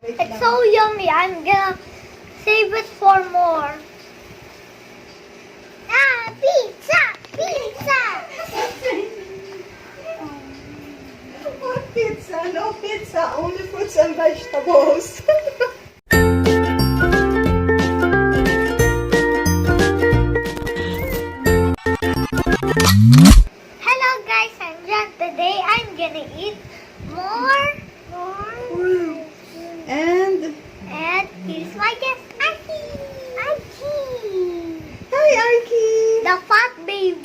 It's so yummy. I'm gonna save it for more. Ah, pizza! Pizza! What pizza? No pizza. Only fruits and vegetables. Hello guys, I'm Jack. Today I'm gonna eat more. And Here's my guest, Archie. hi, Archie. The fat baby.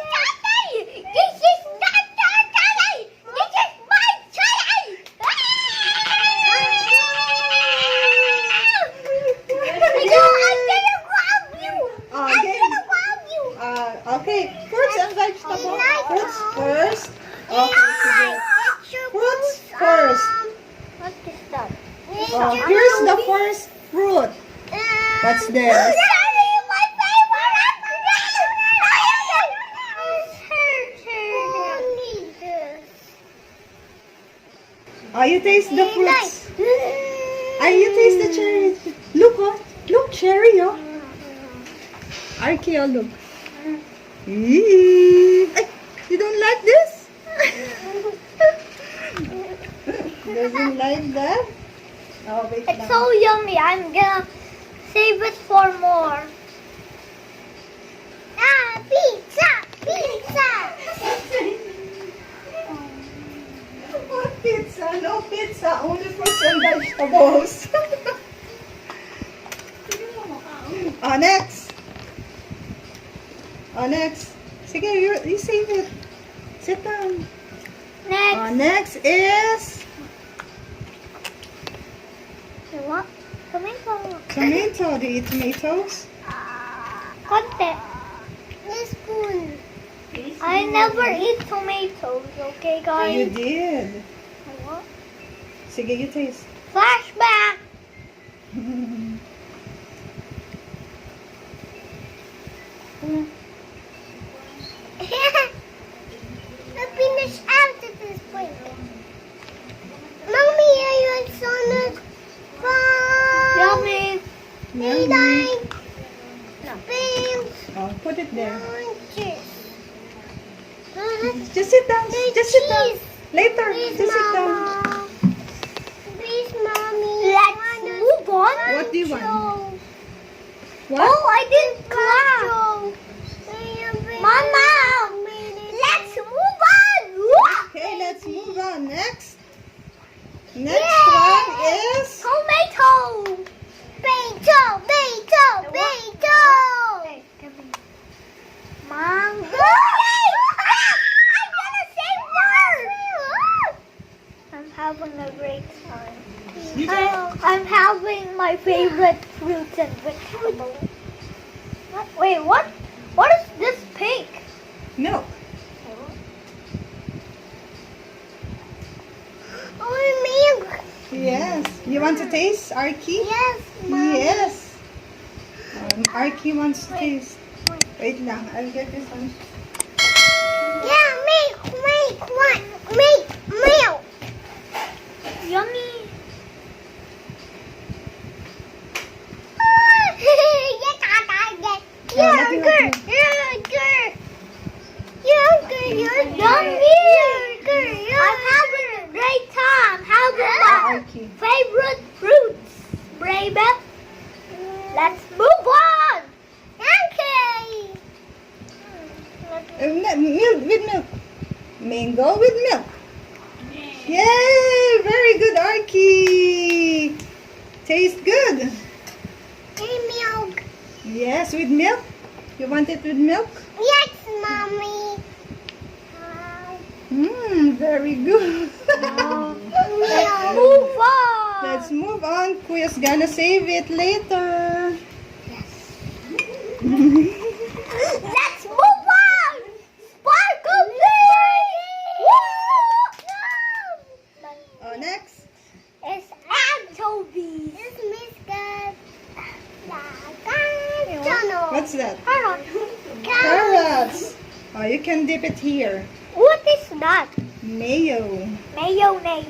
This is not Tatay. This is my Tatay. I'm gonna grab you. I'm gonna grab you. Okay, fruits and vegetables. Fruits first. Okay, sige. Fruits first. What is that? Here's the first fruit. What's this? Cherry, my favorite. Oh, you taste the fruits. You taste the cherry. Look, oh. Look, cherry, oh. Archie, oh, look. Ay, you don't like this? Doesn't like that? Oh, wait It's lang. so yummy. I'm gonna save it for more. Ah, pizza! Pizza! What pizza? No pizza. Only fruits and vegetables. Next. Next. Sige, you save it. Sit down. Next. Next is What? Tomato. tomato. Do you eat tomatoes? Konti. This spoon. I never eat tomatoes, okay You guys? did. What? Sige, you taste. Flashback! I finished out at this point. Mommy, I want Sonic Fun. Yummy. Yummy. Beans. Oh, put it there. Oranges. Just sit down. Just sit down. Cheese. Later. Please, Just sit down. Mama. Please, Mommy. Let's move on. What do you want? Show. What? Oh, I didn't clap. Mama, let's move on. Okay, let's move on. Next. Next one is Tomato. Tomato. Mango. I'm gonna say words. I'm having a great time. I'm having my favorite fruits and vegetables. Wait, what? What is this pink? milk. Oh, milk. Yes. You want to taste, Archie? Yes, Mom. Yes. Archie wants to taste. Wait lang. I'll get this one. Yeah, milk. Yummy. You're yummy. I'm having a great time. How about Archie. favorite fruits, baby? Let's move on. Okay. Milk with milk. Mango with milk. Yay! Very good, Archie. Tastes good. Milk. Yes, with milk. You want it with milk? Yes, Mommy. Very good. Let's move on. Let's move on. Kuya's gonna save it later. Let's move on. Sparkle Next. It's anchovies. It's Miss Good. What's that? Carrots. Carrots. Oh, you can dip it here. What is that? Mayo. Mayonnaise.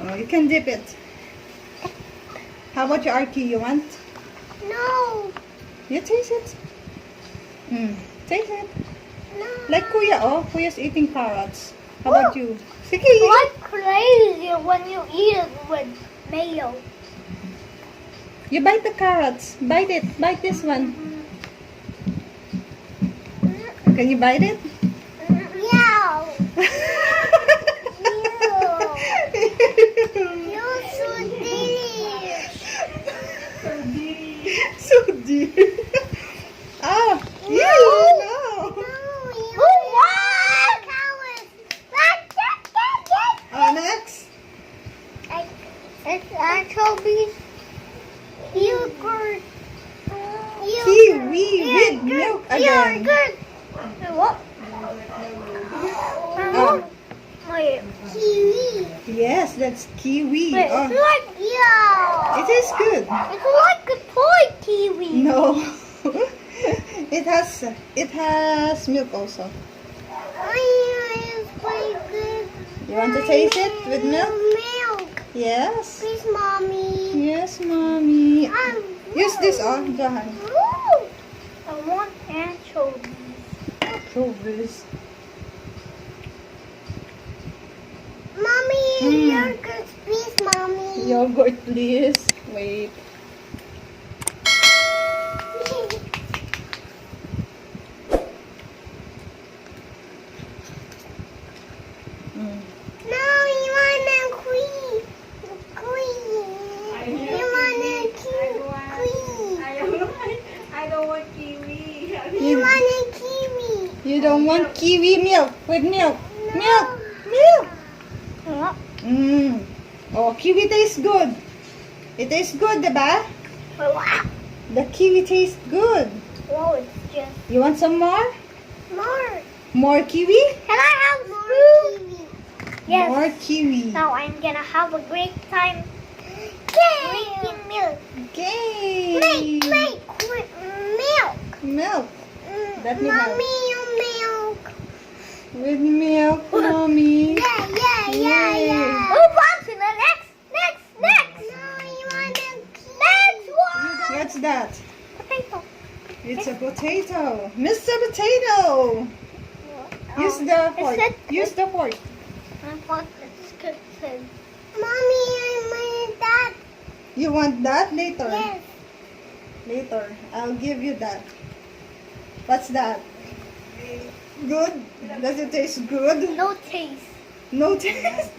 Oh, you can dip it. How about you, Arky? You want? No. You taste it. Taste it. No. Like Kuya, oh. Kuya's eating carrots. How about you? Sige. Like crazy when you eat it with mayo. You bite the carrots. Bite it. Bite this one. Can you bite it? Yeah. You're so delicious. So dear. Ah, No. you no. Who won? Next. It's anchovies. Yogurt. Kiwi with milk again. Yogurt. What? Oh. Wait. Kiwi. Yes, that's kiwi. Wait, Oh, it's like it is good. It's like a toy kiwi. No. It has milk also. It's quite good. You want to taste it with milk? Milk. Yes. Please, mommy. Yes, mommy. Use this, oh, Johann. Ooh. I want anchovies. Anchovies. Mommy, yogurt, please, mommy. Yogurt, please. Wait. No, you want a queen. You want a queen. I don't want kiwi. You want a kiwi. You don't want kiwi milk with milk. No. Milk. Milk. What? Oh, kiwi tastes good. It tastes good, diba? Wow. The kiwi tastes good. Whoa, it's just You want some more? more. More kiwi? Can I have more kiwi? Yes. More kiwi. Now I'm gonna have a great time drinking milk. Okay. Make milk. Milk. Let me Mommy, milk. With milk, mommy. Yeah. Move on to the next. No, you want the next one. What's that? Potato. It's a potato. Mr. Potato. Use the fork. Use the fork. I want it's good too. Mommy, I want that. You want that later? Yes. Later. I'll give you that. What's that? Good? Does it taste good? No taste. No taste.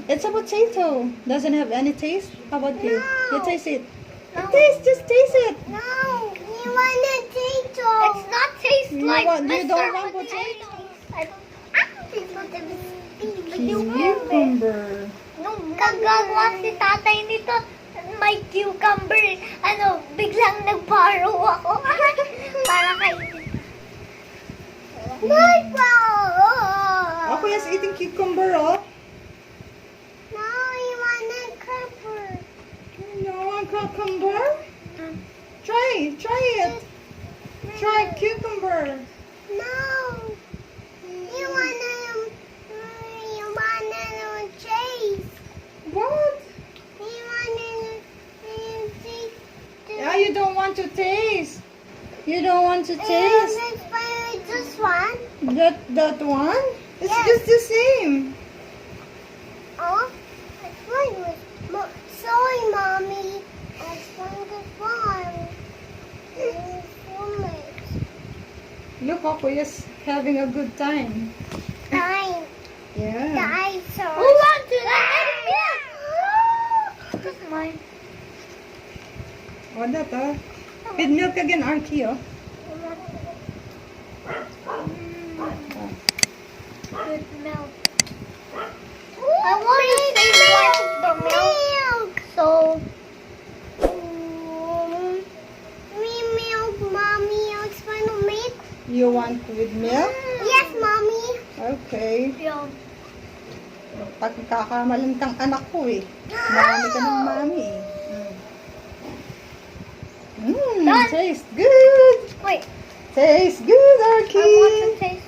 It's a potato. Doesn't have any taste. How about you? No. You taste it. No. Just taste it. No, you want a potato. It's not taste You like want- you Mr. don't want Potato. I don't think so. Cucumber. Nung gagawa si tatay nito, may cucumber. Ano, biglang nagparo ako. Para kay... Ako is eating cucumber, oh. No, you want a cucumber. You want cucumber? Try it. Try cucumber. No. You want a cheese. What? You want Yeah, you don't want to taste. You don't want to taste this one. that one? It's Yes. just the same. Oh, this one was sorry, mommy. This one was one. Look, Ako is having a good time. Time. Yeah. Dinosaur. Who wants to milk? This is mine. What that, oh? With milk again, Archie, oh. Good milk. I want to taste like the milk. So, milk, mommy. I'll explain the milk. You want with milk? Yes, mommy. Okay. Yeah. Pagkakamalintang anak ko eh. Marami ka ng mami eh. Done. Tastes good. Wait. Tastes good, I want to Archie. taste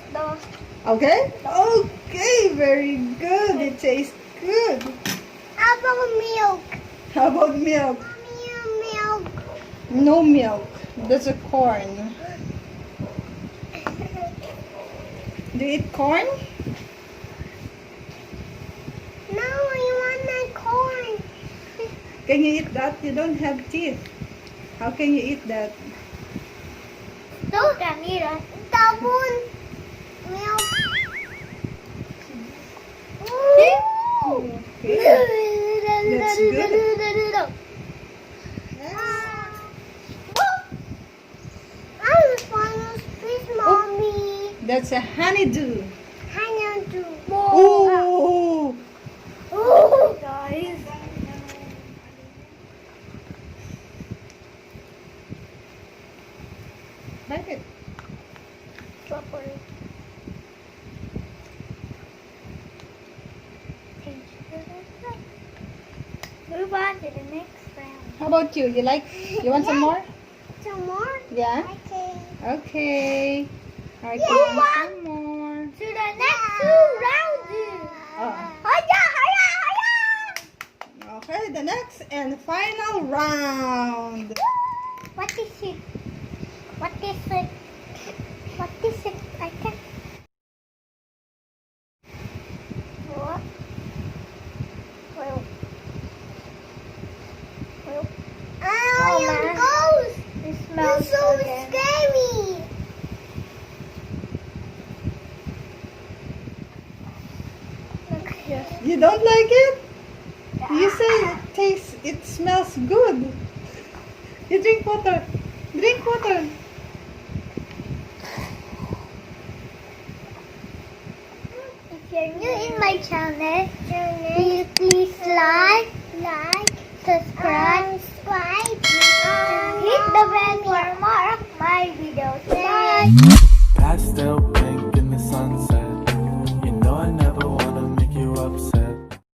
Okay? Okay, very good. It tastes good. How about milk? How about milk? Milk. No milk. That's a corn. Do you eat corn? No, I want my corn. Can you eat that? You don't have teeth. How can you eat that? No, can eat it. Tabun. Milk. That's good. I just want to squeeze mommy. That's a honeydew. Honeydew. Oh! Oh, guys. Like it. Strawberry. Move on to the next round. How about you? You want some more? Some more? Yeah? Okay. Okay. Alright, Yeah. you want some more? To the next two rounds. Oh. Hiya, hiya, hiya. Okay, the next and final round. What is it? What is it? What is it? I can't. What? Well. Oh, man. Ghost. It smells so scary. Yes. You don't like it? You say it smells good. You drink water. Drink water. If you're new in my channel, please like, subscribe, hit the bell for more of my videos. Bye!